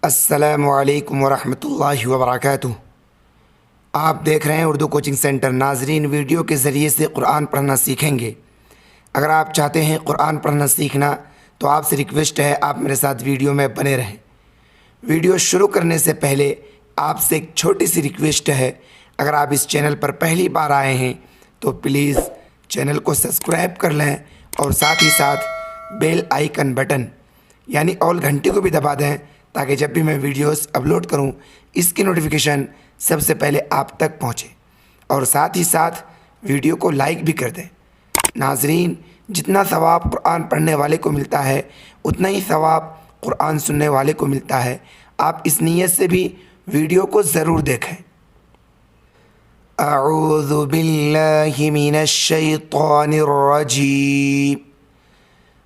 अस्सलामु अलैकुम वरहमतुल्लाहि वबरकातुहू। आप देख रहे हैं उर्दू कोचिंग सेंटर। नाजरीन, वीडियो के ज़रिए से कुरान पढ़ना सीखेंगे। अगर आप चाहते हैं कुरान पढ़ना सीखना तो आपसे रिक्वेस्ट है आप मेरे साथ वीडियो में बने रहें। वीडियो शुरू करने से पहले आपसे एक छोटी सी रिक्वेस्ट है, अगर आप इस चैनल पर पहली बार आए हैं तो प्लीज़ चैनल को सब्सक्राइब कर लें और साथ ही साथ बेल आइकन बटन यानी ऑल घंटी को भी दबा दें, ताकि जब भी मैं वीडियोस अपलोड करूं इसकी नोटिफिकेशन सबसे पहले आप तक पहुंचे। और साथ ही साथ वीडियो को लाइक भी कर दें। नाजरीन, जितना सवाब कुरान पढ़ने वाले को मिलता है उतना ही सवाब कुरान सुनने वाले को मिलता है। आप इस नीयत से भी वीडियो को ज़रूर देखें। अऊज़ु बिल्लाहि मिनश शैतानिर रजीम।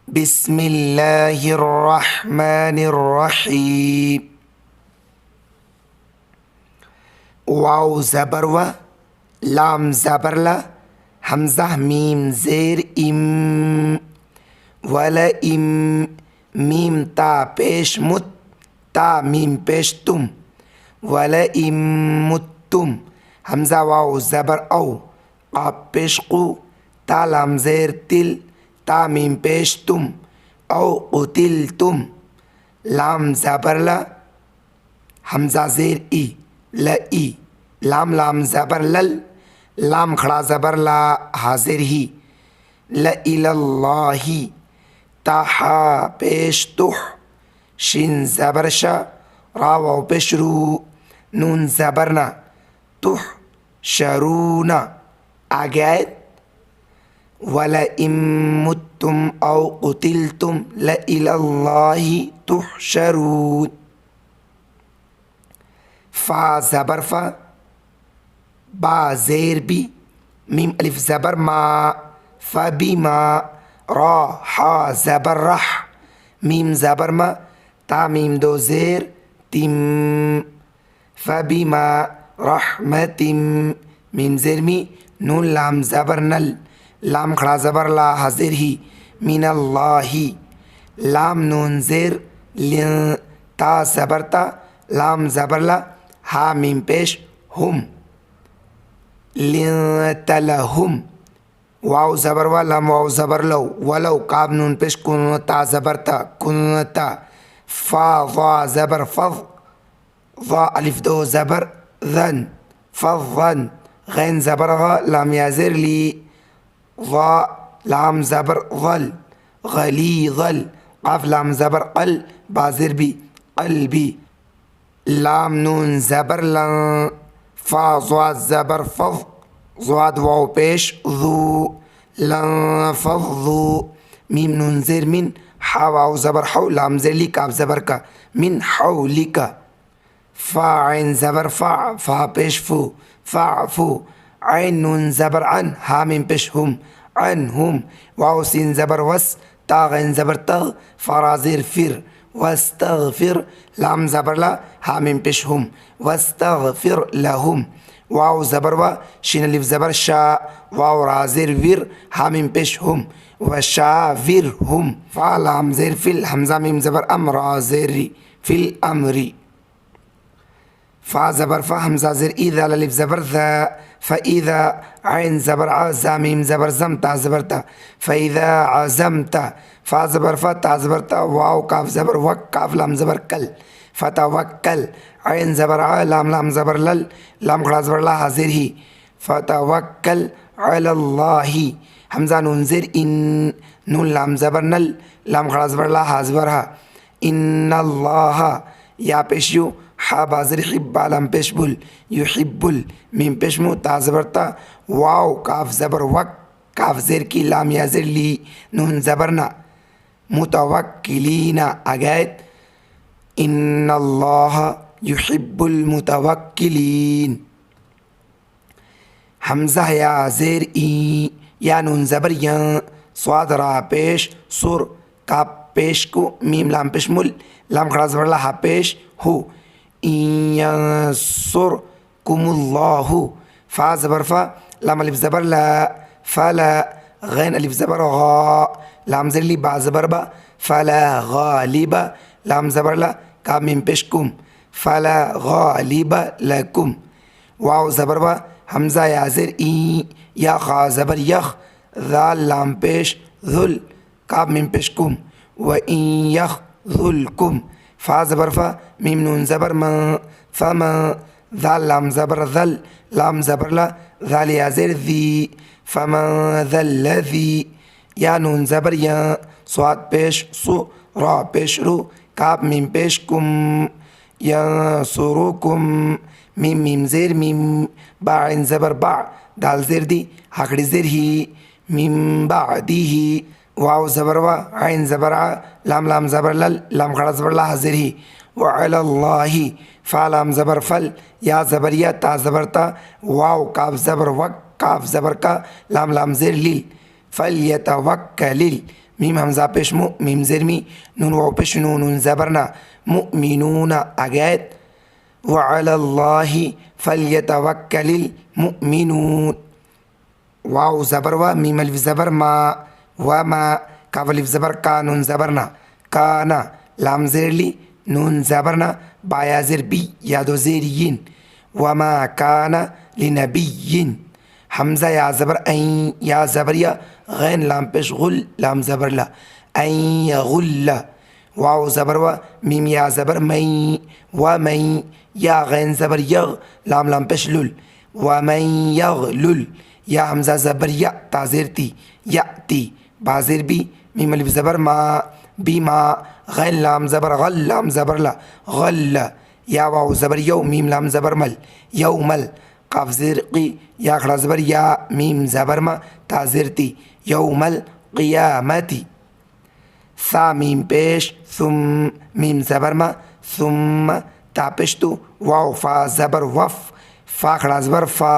बिस्मिल्लाहिर रहमानिर रहीम। वाव ज़बर व, लाम ज़बर ला, हमज़ा मीम ज़ेर इम, वल इम, मीम ता पेश मुत, ता मीम पेश तुम, वल इम मुत्तुम, हमज़ा वाव ज़बर औ, क़ाफ पेश क़ु, ता लाम ज़ेर तिल, ता मीम पेश तुम, औ क़ुतिल तुम, लाम ज़बर ला, हमज़ा ज़ेर ई, ल ई, लाम लाम ज़बर लल, लाम खड़ा ज़बर ला, हाज़िर ही, ल इलल्लाही, ता हा पेश तुह, शिन ज़बर शा, रा वाव पेश रू, नून ज़बर ना, तुह शरूना। आगे आए वल इम मुत्तुम औ क़ुतिलतुम ल इलल्लाहि तुहशरून। फ़ा ज़बर फ़ा, बा ज़ेर बी, मीम अलिफ ज़बर मा, फ़बिमा, रा हा ज़बर रह, मीम ज़बर मा, ता मीम दो ज़ेर तिम, फ़बिमा रहमतिम, मीम ज़ेर मी, नून लाम ज़बर नल, लाम खड़ा ज़बर ला, हाज़िर ही, मिनल्लाही, लाम नून ज़ेर ल, ता ज़बर ता, लाम ज़बर ला, हा मीम पेश हुम, लितलहुम, वाव ज़बर व, लाम वाव ज़बर लो, वलो, काब नून पेश कुन, ता ज़बर ता, कुनता, फ़ा ज़ा ज़बर फ़ज़, ज़ा अलिफ दो ज़बर ज़न, फ़ज़न, गैन ज़बर ग, लाम या ज़ेर ली, ज़ा लाम ज़बर ज़ल, गलीज़ल, क़ाफ लाम ज़बर क़ल, बा ज़ेर बी, क़ल्बी, लाम नून ज़बर लं, फ़ा ज़ा ज़बर फ़ज़, ज़ाद वाव पेश ज़ू, लं फ़ज़ू, मीम नून ज़ेर मिन, हा वाव ज़बर हौ, लाम ज़ेर ली, काफ ज़बर का, मिन हौलिका, फ़ा ऐन ज़बर फ़ा, फ़ा पेश फ़ू, फ़अफ़ू, ऐन नून ज़बर अन, हा मीम पेश हुम, अनहुम, वाव सीन ज़बर वस, ता गैन ज़बर तग, फ़ा रा ज़ेर फ़िर, वस्तग़फिर, लाम ज़बर ला, हा मीम पेश हुम, वस्तग़फिर लहुम, वाव ज़बर व, शिन अलिफ ज़बर शा, वाव रा ज़ेर विर, हा मीम पेश हुम, वशाविरहुम, फ़ा लाम ज़ेर फ़िल, हमज़ा मीम ज़बर अम, रा ज़ेर री, फ़िल अमरी, फ़ा ज़बर फ़ा, हमज़ा ज़ेर ई, दाल अलिफ ज़बर ज़ा, फ़इज़ा, ऐन ज़बर आ, ज़ा मीम ज़बर ज़म, ता ज़बर ता, फ़इज़ा अज़मता, फ़ा ज़बर फ़ा, ता ज़बर ता, वाव काफ ज़बर वक, काफ लाम ज़बर कल, फ़तवक्कल, ऐन ज़बर आ, लाम लाम ज़बर लल, लाम खड़ा ज़बर ला, हाज़िर ही, फ़तवक्कल अलल्लाही, हमज़ा नून ज़ेर इन, नून लाम ज़बर नल, लाम खड़ा ज़बर ला, हा ज़बर हा, इन्नल्लाहा, या पेश यू, हा बाज़र हिब्बा, लाम पेश बुल, युहिब्बुल, मीम पेश मु, ता ज़बर ता, वाव काफ ज़बर वक, काफ ज़ेर की, लाम या ज़ेर ली, नून ज़बर ना, मुतवक्किलीना। आगे इन्नल्लाह युहिब्बुल मुतवक्किलीन, हमज़ा या ज़ेर ई, या नून ज़बर या, स्वाद रा पेश सुर, काफ पेश को, मीम लाम पेश मुल, लाम खड़ा ज़बर ला, हा पेश हु, यंसुर कुमुल्लाहु, फ़ा ज़बर फ़ा, लाम अलिफ ज़बर ला, फ़ला, गैन अलिफ ज़बर गा, लाम ज़ेर ली, बा ज़बर बा, फ़ला गालिबा, लाम ज़बर ला, काब मीम पेश कुम, फला गालिब लकुम। वाव ज़बर वा, हमज़ा या ज़ेर ई, या खा ज़बर यख, ज़ाल लाम पेश ज़ुल, काब मीम पेश कुम, व इन यख ज़ुलकुम। फ़ा ज़बर फ़ा, मीम नून ज़बर म, फ़म, ज़ाल लाम ज़बर ज़ल, लाम ज़बर ला, ज़ाल या ज़ेर ज़ी, फ़म ज़ल्लज़ी। या नून ज़बर या, स्वाद पेश सु, रा पेश रु, काब मीम पेश कुम, यंसुरुकुम। मीम मीम ज़ेर मीम, बा आइन ज़बर बा, दाल ज़ेर दी, हाकड़ी ज़ेर ही, मीम बादिही। वाव ज़बर वा, आइन ज़बर आ, लाम लाम ज़बर लल, लाम खड़ा ज़बर ला, हाज़िर ही। व अलल्लाहि, फ़ा लाम ज़बर फल, या ज़बर या, ता ज़बर ता, वाव काफ ज़बर वक, काफ ज़बर का, लाम लाम ज़ेर लिल, फल यतवक्कलिल। मीम हमज़ा पेश मु, मीम ज़ेर मी, नून वाव पेश नून, नून ज़बर ना, मुमिनूना आगैत। व अलल्लाहि फलयतवक्कलिल मुमिनून। वाव ज़बर वा, मीम अलिफ ज़बर मा, व मा, काफ अलिफ ज़बर का, नून ज़बर ना, काना, लाम ज़ेर ली, नून ज़बर ना, बा या ज़ेर बी, या दो ज़ेर यिन, व मा काना लिनबिय्यिन। हमज़ा या ज़बर ऐं, या ज़बर या, गैन लाम पेश गुल, लाम ज़बर ला, ऐं यगुल्ला। वाव ज़बर वा, मीम या ज़बर मई, व मई, या गैन ज़बर यग, लाम लाम पेश लुल, व मई यगलुल। या हमज़ा ज़बर या, ता ज़ेर ती, या ती, बा ज़ेर बी, मीम अलिफ ज़बर मा, बी मा, गैन लाम ज़बर गल, लाम ज़बर ला, गल्ला। या वाव ज़बर यौ, मीम लाम ज़बर मल, यौमल, काफ ज़ेर की, या खड़ा ज़बर या, मीम ज़बर मा, ता ज़ेर ती, यौमल क़ियामती। सा मीम पेश सुम, मीम ज़बर मा, सुम, ता पेश तु, वाव फ़ा ज़बर वफ़, फ़ा खड़ा ज़बर फ़ा,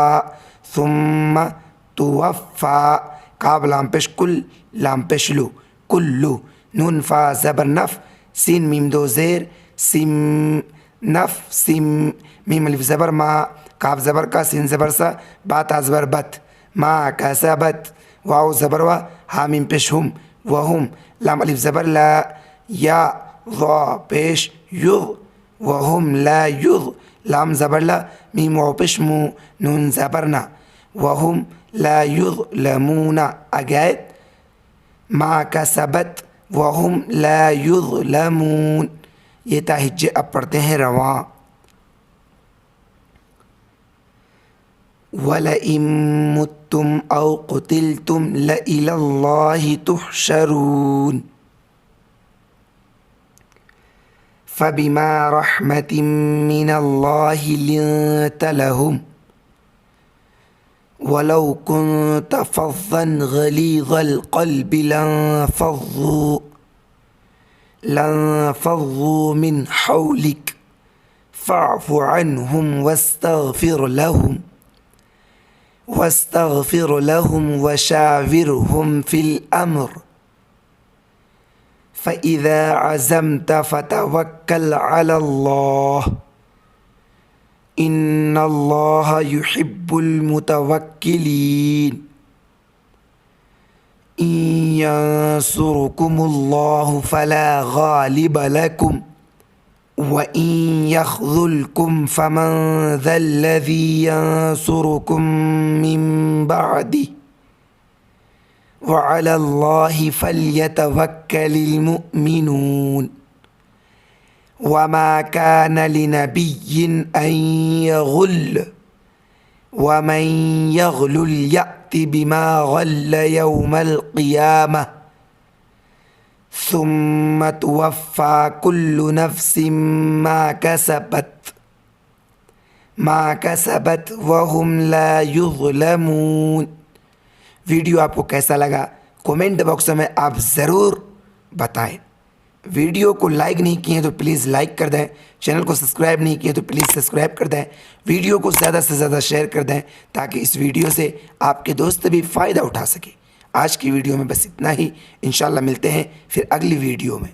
सुम तुवफ़ा, काब लाम पेश कुल, लाम पेश लु, कुल्लु। नून फ़ा ज़बर नफ़, सीन मीम दो ज़ेर, सिम, नफ़ सिम। मीम अलिफ ज़बर मा, काफ ज़बर का, सीन ज़बर सा, बा ता ज़बर बत, मा कसबत। वाव ज़बर वा, हा मीम पेश हुम, वहुम, लाम अलिफ ज़बर ला, या ज़ा पेश युज़, वहुम ला युज़, लाम ज़बर ला, मीम वाव पेश मु, नून ज़बर ना, वहुम ला युज़लमूना आगैत। मा कसबत वहुम ला युज़लमून। ये ताहिज्जे अब पढ़ते हैं रवां। वलइन मुत्तुम औ कुतिलतुम लइलल्लाहि तुहशरून। फबिमा रहमतिम मिनल्लाहि लिंत लहुम वलौ कुन्त फज़्ज़न गलीज़ल क़ल्बि लंफ़ज़्ज़ू मिन हौलिक फ़अफ़ु अन्हुम वस्तग़फ़िर लहुम वशाविरहुम फ़िल अम्र फ़इज़ा अज़म्त फ़तवक्कल अलल्लाह इन्नल्लाह युहिब्बुल मुतवक्किलीन। इन यंसुरकुमुल्लाहु फला गालिब लकुम व इन यख़ज़ुलकुम फमन ज़ल्लज़ी यंसुरुकुम मिन बअदिह व अलल्लाहि फ़ल्यतवक्कलिल मुअ्मिनून। वमा कान लिनबिय्यिन अन यग़ुल्ल वमन यग़लुल यअति बिमा गल्ल यौमल क़ियामह सुम्म तुवफ़्फ़ा कुल्लु नफ़्सिन मा कसबत वहुम ला युज़लमून। वीडियो आपको कैसा लगा कमेंट बॉक्स में आप ज़रूर बताएं। वीडियो को लाइक नहीं किए तो प्लीज़ लाइक कर दें, चैनल को सब्सक्राइब नहीं किए तो प्लीज़ सब्सक्राइब कर दें, वीडियो को ज़्यादा से ज़्यादा शेयर कर दें ताकि इस वीडियो से आपके दोस्त भी फ़ायदा उठा सके। आज की वीडियो में बस इतना ही। इंशाल्लाह मिलते हैं फिर अगली वीडियो में।